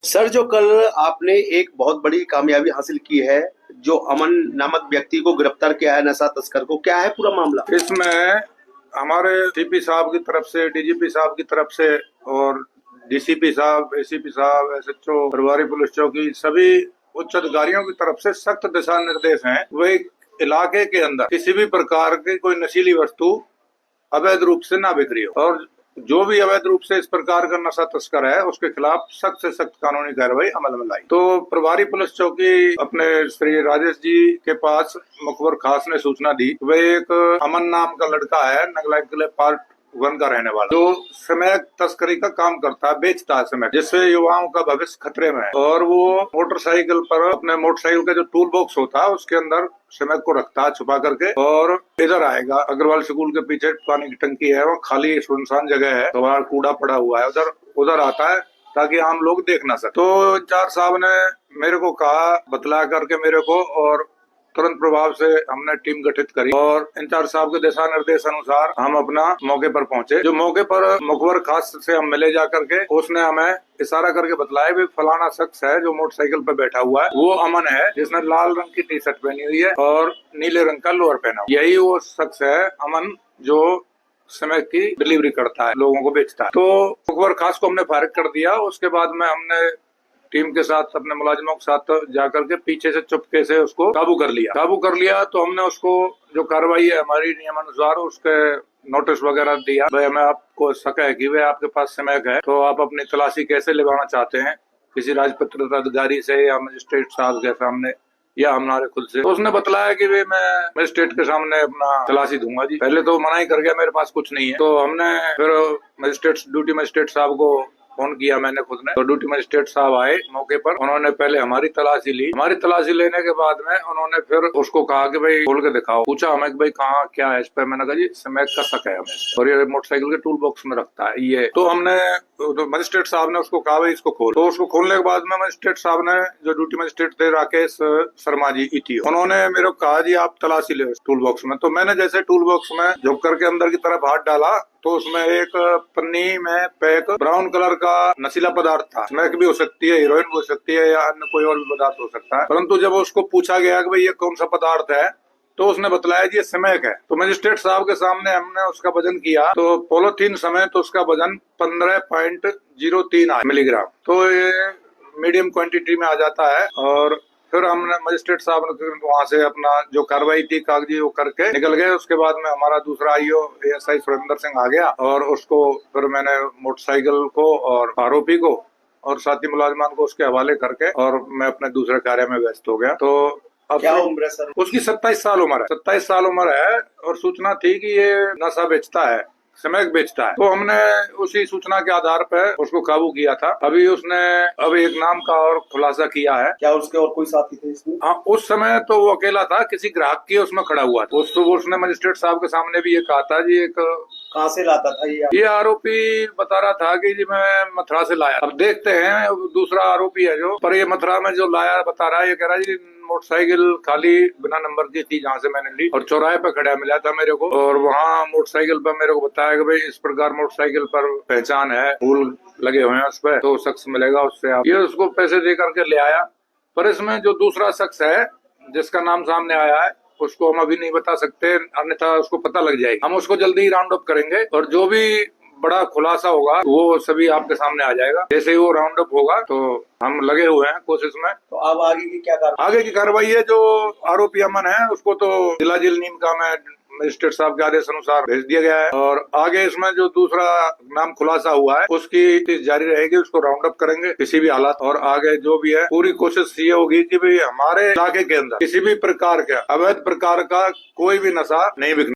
Sir, जो कल आपने एक बहुत बड़ी कामयाबी हासिल की है, जो अमन नामक व्यक्ति को गिरफ्तार किया है, नशा तस्कर को, क्या है पूरा मामला? इसमें हमारे सीपी साहब की तरफ से, डीजीपी साहब की तरफ से और डीसीपी साहब, एसीपी साहब, एसएचओ, प्रभारी पुलिस चौकी, सभी उच्च अधिकारियों की तरफ से सख्त दिशा निर्देश हैं। वे इलाके के अंदर किसी भी प्रकार की कोई नशीली वस्तु अवैध रूप से ना बिक्री हो, और जो भी अवैध रूप से इस प्रकार का नशा तस्कर है उसके खिलाफ सख्त से सख्त कानूनी कार्रवाई अमल में लाई। तो प्रभारी पुलिस चौकी अपने श्री राजेश जी के पास मुखबर खास ने सूचना दी। वह एक अमन नाम का लड़का है, नगला किले पार्ट 1 का रहने वाला, जो स्मैक तस्करी का काम करता है, बेचता है स्मैक, जिससे युवाओं का भविष्य खतरे में है। और वो मोटरसाइकिल पर अपने मोटरसाइकिल का जो टूल बॉक्स होता है उसके अंदर स्मैक को रखता है छुपा करके, और इधर आएगा अग्रवाल स्कूल के पीछे पानी की टंकी है, वो खाली सुनसान जगह है, तो वहाँ कूड़ा पड़ा हुआ है, उधर आता है ताकि आम लोग देख ना सके। तो इंचार्ज साहब ने मेरे को कहा, बतला करके मेरे को, और तुरंत प्रभाव से हमने टीम गठित करी और इंचार्ज साहब के दिशा निर्देश अनुसार हम अपना मौके पर पहुंचे। जो मौके पर मुखबर खास से हम मिले जा करके, उसने हमें इशारा करके बतलाया भी फलाना शख्स है जो मोटरसाइकिल पर बैठा हुआ है, वो अमन है, जिसने लाल रंग की टी शर्ट पहनी हुई है और नीले रंग का लोअर पहना हुआ। यही वो शख्स है अमन जो समय की डिलीवरी करता है, लोगों को बेचता है। तो मुखबर खास को हमने फारिग कर दिया। उसके बाद में हमने टीम के साथ, अपने मुलाजिमों के साथ जाकर के पीछे से चुपके से उसको काबू कर लिया। तो हमने उसको, जो कार्रवाई है हमारी नियमानुसार, उसके नोटिस वगैरह दिया। भाई, हमें आपको शक है कि वे आपके पास स्मैक है, तो आप अपनी तलाशी कैसे लगाना चाहते हैं, किसी राजपत्रित अधिकारी से या मजिस्ट्रेट साहब के सामने या हमारे खुद से? तो उसने बतलाया कि वे मैं मजिस्ट्रेट के सामने अपना तलाशी दूंगा जी। पहले तो मना ही कर गया, मेरे पास कुछ नहीं है। तो हमने फिर ड्यूटी मजिस्ट्रेट साहब को फोन किया मैंने खुद ने। तो ड्यूटी मजिस्ट्रेट साहब आए मौके पर, उन्होंने पहले हमारी तलाशी ली। हमारी तलाशी लेने के बाद में उन्होंने फिर उसको कहा कि भाई खोल के दिखाओ। पूछा हमें कि भाई कहाँ क्या है इस पे? मैंने कहा जी स्मैक का शक है हमें, और ये मोटरसाइकिल के टूल बॉक्स में रखता है ये। तो हमने, तो मजिस्ट्रेट साहब ने उसको कहा भाई इसको खोल। तो उसको खोलने के बाद में मजिस्ट्रेट साहब ने, जो ड्यूटी मजिस्ट्रेट थे राकेश शर्मा जी ईटीओ, उन्होंने मेरे को कहा जी आप तलाशी ले टूल बॉक्स में। तो मैंने जैसे टूल बॉक्स में झुक करके अंदर की तरफ हाथ डाला, तो उसमें एक पन्नी में पैक ब्राउन कलर का नशीला पदार्थ था। स्मैक भी हो सकती है, हीरोइन भी हो सकती है, या अन्य कोई और भी पदार्थ हो सकता है। परंतु जब उसको पूछा गया कि भाई ये कौन सा पदार्थ है, तो उसने बतलाया जी ये स्मैक है। तो मजिस्ट्रेट साहब के सामने हमने उसका वजन किया, तो पॉलीथीन समेत तो उसका वजन 15.03 मिलीग्राम। तो ये मीडियम क्वांटिटी में आ जाता है। और फिर हमने, मजिस्ट्रेट साहब ने वहां से अपना जो कार्रवाई थी कागजी वो करके निकल गए। उसके बाद में हमारा दूसरा आईओ एएसआई सुरेंद्र सिंह आ गया, और उसको फिर मैंने मोटरसाइकिल को और आरोपी को और साथी मुलाजमान को उसके हवाले करके, और मैं अपने दूसरे कार्य में व्यस्त हो गया। तो अब क्या उम्र है सर? उसकी 27 साल उम्र है, 27 साल उम्र है, और सूचना थी कि ये नशा बेचता है, स्मैक बेचता है। तो हमने उसी सूचना के आधार पर उसको काबू किया था। अभी उसने एक नाम का और खुलासा किया है। क्या उसके और कोई साथी थे इसमें? हाँ, उस समय तो वो अकेला था, किसी ग्राहक की उसमें खड़ा हुआ था। उसने मजिस्ट्रेट साहब के सामने भी ये कहा था जी, एक कहाँ से लाता था ये आरोपी बता रहा था कि जी मैं मथुरा से लाया। अब देखते हैं दूसरा आरोपी है जो, पर ये मथुरा में जो लाया बता रहा है, ये कह रहा है जी मोटरसाइकिल खाली बिना नंबर की थी जहाँ से मैंने ली, और चौराहे पे खड़ा मिला था मेरे को, और वहाँ मोटरसाइकिल पर मेरे को बताया कि भाई इस प्रकार मोटरसाइकिल पर पहचान है, फूल लगे हुए हैं उस पर, तो शख्स मिलेगा उससे आप। ये उसको पैसे दे करके ले आया। पर इसमें जो दूसरा शख्स है जिसका नाम सामने आया है, उसको हम अभी नहीं बता सकते, अन्यथा उसको पता लग जाएगा। हम उसको जल्दी ही राउंड अप करेंगे, और जो भी बड़ा खुलासा होगा वो सभी आपके सामने आ जाएगा। जैसे ही वो राउंड अप होगा तो हम लगे हुए हैं कोशिश में। तो अब आगे की क्या कार्रवाई? आगे की कार्रवाई है, जो आरोपी अमन है उसको तो जिला जेल नीम का में मजिस्ट्रेट साहब के आदेश अनुसार भेज दिया गया है, और आगे इसमें जो दूसरा नाम खुलासा हुआ है उसकी जारी रहेगी, उसको राउंड अप करेंगे किसी भी हालात। और आगे जो भी है पूरी कोशिश ये होगी कि भाई हमारे इलाके के अंदर किसी भी प्रकार का अवैध प्रकार का कोई भी नशा नहीं बिकना।